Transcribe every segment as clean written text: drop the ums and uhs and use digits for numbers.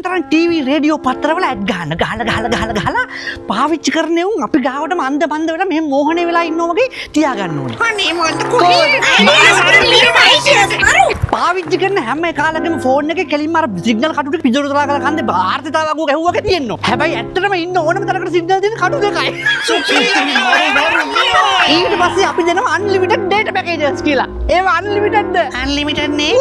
පුළුවන් තරම් TV radio පත්තරවල add ගහලා පාවිච්චි කරන උන් අපි ගාවටම අන්ධ බන්ධ වෙලා මෙහෙම මෝහණය වෙලා ඉන්නෝ වගේ තියාගන්න ඕනේ. අනේ මොකද පාවිච්චි කරන හැම කාලෙකම ෆෝන් එකේ කෙලින්ම අර සිග්නල් කටුට පිටුරුතලා කරලා කන්දේ භාර්තිතාවක් වගේ ඇහුවක තියෙනවා. හැබැයි ඇත්තටම ඉන්න ඕනම තරකට සිග්නල් දෙන කටු දෙකයි. ඊට පස්සේ අපි දෙනවා අන්ලිමිටඩ් ඩේටා පැකේජස් කියලා. ඒවා අන්ලිමිටඩ්ද? අන්ලිමිටඩ් නේ.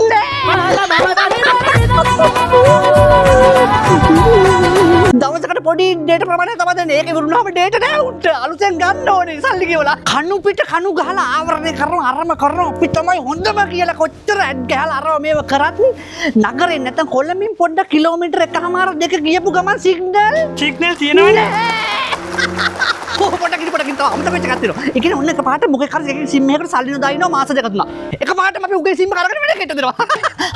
දවසකට පොඩි ඩේටා ප්‍රමාණයක් තමයි දෙන්නේ. ඒක ඉවරුනහම ඩේටා නෑ උන්ට. අලුතෙන් ගන්න ඕනේ සල්ලි ගෙවලා. කණු පිට කණු ගහලා ආවරණය කරනවා අරම කරනවා. අපි තමයි හොඳම කියලා කොච්චර ඇඩ් ගහලා අරව මේව කරත් නගරේ නැත්තම් කොළඹින් පොඩ්ඩක් කිලෝමීටර් එකමාර දෙක ගියපු ගමන් සිග්නල් තියෙනවනේ. පොඩ්ඩක් තව අමතක වෙච්ච එකක් තියෙනවා. ඒ කියන්නේ ඔන්න එකපාරට මොකෙක් හරි එකකින් සිම් එකකට සල්ලි නොදායිනවා මාස දෙක තුනක්. එකපාරටම අපි උගේ සිම් කරගෙන වැඩ කෙට දෙනවා.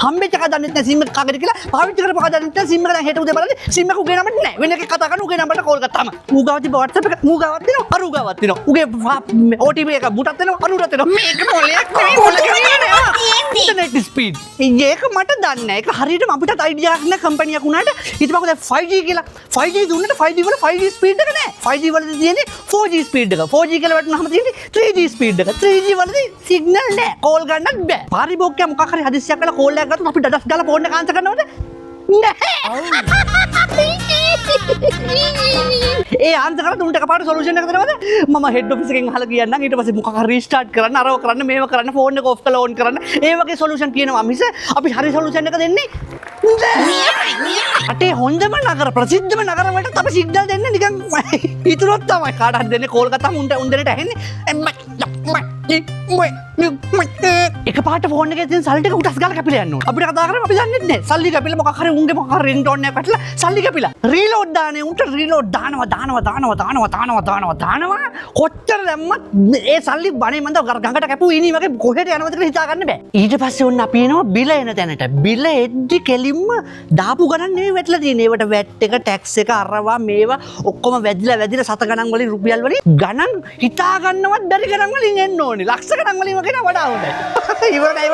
හම්බෙච්ච එක දන්නෙත් නැහැ සිම් එක කාගෙද කියලා. පාවිච්චි කරපු එක දන්නෙත් නැහැ සිම් එක දැන් හෙට උදේ බලන්නේ සිම් එක උගේ නම්බර් නැහැ. වෙන එකක් කතා කරන උගේ නම්බරට කෝල් ගත්තාම. ඌ ගාව තිබ්බ WhatsApp එක ඌ ගාවක් තියෙනවා. අරු ගාවක් තියෙනවා. උගේ OTP එක බුටක් දෙනවා අරුට දෙනවා. මේක මොලයක් නෙවෙයි ඉන්ටර්නෙට් ස්පීඩ්. ඒක මට දන්නේ නැහැ. ඒක හරියටම අපිට අයිඩියා එකක් නැහැ කම්පැනියක් උනාට. ඊට පස්සේ 5G කියලා 5G දුන්නට 5G වල 5G ස්පීඩ් එක නැහැ. 5G වලදී තියෙන්නේ 4G ස්පීඩ් එක. 4G කියලා වටනහම තියෙන්නේ 3G ස්පීඩ් එක. 3G වලදී සිග්නල් නැහැ. කෝල් ගන්නත් බෑ. පාරිභෝගිකයා මොකක් හරි හදිස්සියක් කරලා කෝල් එකක් ගත්තොත් අපි ඩඩස් ගාලා ෆෝන් එක ආන්සර් කරනවද? නැහැ. ඒ ආන්සර් කරලා තුන්ට එකපාරට සොලියුෂන් එක දෙනවද? මම හෙඩ් ඔෆිස් එකෙන් අහලා කියන්නම්. ඊට පස්සේ මොකක් හරි රීස්ටාර්ට් කරන්න, අරව කරන්න, මේව කරන්න, ෆෝන් එක ඔෆ් කරලා ඕන් කරන්න. ඒ වගේ සොලියුෂන් කියනවා මිස අපි හරි සොලියුෂන් එක දෙන්නේ අටේ හොඳම නගර ප්‍රසිද්ධම නගර වලට අපි සිග්නල් දෙන්නේ නිකන් ඉතුරුත් තමයි කාට හරි දෙන්නේ කෝල් ගත්තාම උන් දෙන්නට ඇහෙන්නේ එකපාරට ෆෝන් එකේ තියෙන සල්ලි ටික උටස් ගාලා කැපිලා යන්න ඕන. අපිට කතා කරන්නේ අපි දන්නේ නැහැ. සල්ලි කැපිලා මොකක් හරි උන්ගේ මොකක් හරි රින්ග්ටෝන් එකක් වැටලා සල්ලි කැපිලා. රීලෝඩ් දාන්නේ උන්ට රීලෝඩ් දානවා. කොච්චර දැම්මත් ඒ සල්ලි බණේ මන්ද ගඟට කැපුවා ඉනි වගේ කොහෙට යනවද කියලා හිතා ගන්න බෑ. ඊට පස්සේ ඔන්න අපි එනවා බිල එන තැනට. බිල එද්දි කෙලින්ම දාපු ගණන් නෙවෙයි වැටලා තියෙන්නේ. ඒවට වැට් එක, ටැක්ස් එක, අරවා මේවා ඔක්කොම වැදිලා සත ගණන් වලින් රුපියල් වලින් ගණන් හිතා ගන්නවත් බැරි ගණන් වලින් එන්න ඕනේ. ලක්ෂ ගණන් වලින් වගේ වඩා හොඳයි. ඉවරයි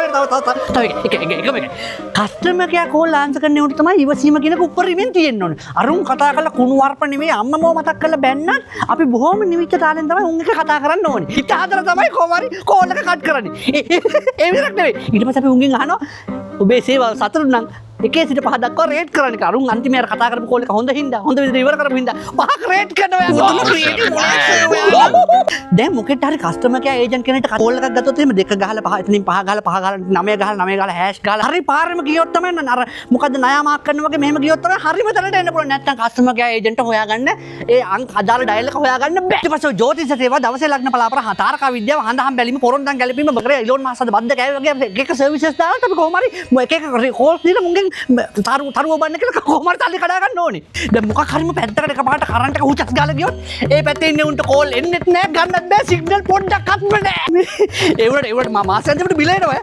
තව එක. කස්ටමර් කෙයා කෝල් ආන්සර් කරන්න උන්ට තමයි ඉවසීම කියනක උපරිමෙන් තියෙන්න ඕනේ. අරුන් කතා කරලා කුණු වර්ප නෙවෙයි අම්මම මතක් කරලා බැන්නත් අපි බොහොම නිවිච්ච තාලෙන් තමයි උන් එක කතා කරන්න ඕනේ. හිත හදලා තමයි කොහොමරි කෝල් එක කට් කරන්නේ. ඒ විතරක් නෙවෙයි. ඊට පස්සේ අපි උන්ගෙන් අහනවා ඔබේ සේවාව සතුටු නම් 1 සිට 5 දක්වා රේට් කරන්න කියලා. අරුන් අන්තිමේ කතා කරපු කෝල් එක හොඳ හින්දා හොඳ විදිහට ඉවර කරපු හින්දා 5ක් රේට් කරනවා. දැන් මොකෙට හරි කස්ටමර් කෙයා ඒජන්ට් කෙනෙක්ට කෝල් එකක් ගත්තොත් එහෙම 2 ගහලා 5 එතනින් 5 ගහලා 9 ගහලා හෑෂ් ගහලා හරි පාරෙම ගියොත් තමයි අර මොකද්ද ණය මාක් කරන වගේ මෙහෙම ගියොත් තමයි හරිම තැනට එන්න පුළුවන්. නැත්නම් කස්ටමර් කෙයා ඒජන්ට් හොයාගන්න ඒ අදාළ ඩයල් එක හොයාගන්න බෑ. ඊට පස්සේ ජ්‍යොතිෂ සේවා දවසේ ලග්න පලාපර තාරකා විද්‍යාව හඳහම් බැලීම පොරොන්දම් ගැලපීම බගරේ ඉලෝන් මාස්ද බද්ද කෑවේ වගේ එක සර්විසස් දාලා අපි කොහොම හරි එක කෝල්ස් දීලා මුගෙන් තරුව බන්න කියලා කොහොම හරි සල්ලි කඩා ගන්න ඕනේ. දැන් මොකක් හරිම පැත්තකට එකපාරට කරන්ට් එක උචස් ගාලා ගියොත් ඒ පැත්තේ ඉන්නේ උන්ට කෝල් එන්නෙත් නෑ ගන්නත් බෑ සිග්නල් පොඩ්ඩක්වත් නෑ. ඒවට මම මාසෙන්ට බිල එනවා.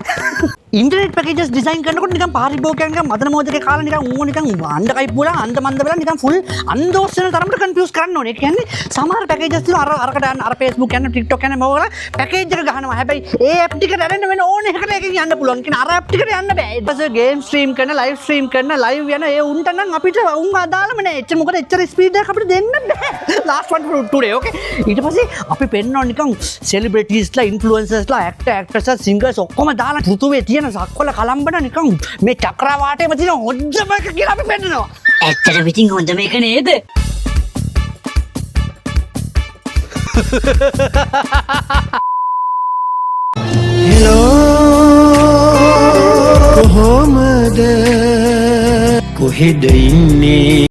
ඉන්ටර්නෙට් පැකේජස් ඩිසයින් කරනකොට නිකන් පාරිභෝගිකයන්ගේ මදන මෝදකේ කාලා නිකන් නිකන් අණ්ඩකයි පුලා අන්ද මන්ද වෙලා නිකන් ෆුල් අන්දෝස් වෙන තරමට කන්ෆියුස් කරන්න ඕනේ. ඒ කියන්නේ සමහර පැකේජස් තියෙනවා අරකට යන අර Facebook යන TikTok යන මොකද පැකේජ් එක ගහනවා. හැබැයි ඒ ඇප් ටිකට ඇරෙන්න වෙන ඕන එකකට එකකින් යන්න පුළුවන්. කියන අර ඇප් ටිකට යන්න බෑ. ඊට පස්සේ ගේම් ස්ට්‍රීම් කරන ලයිව් ස්ට්‍රීම් කරන ලයිව් යන ඒ උන්ට නම් අපිට උන් අදාළම නෑ. එච්චර මොකද එච්චර ස්පීඩ් එකක් අපිට දෙන්න බෑ. last one for today okay. ඊට පස්සේ අපි පෙන්නනවා නිකන් සෙලිබ්‍රිටිස්ලා ඉන්ෆ්ලුවෙන්සර්ස්ලා ඇක්ටර්ස්ලා සිංගර්ස් ඔක්කොම දාලා ෘතුවේ තියෙන සක්වල කලම්බන නිකන් මේ චක්‍රාවාටේම තියෙන හොඳම එක කියලා අපි පෙන්නනවා. ඇත්තටම ඉතින් හොඳම එක නේද? කොහොමද කොහෙද ඉන්නේ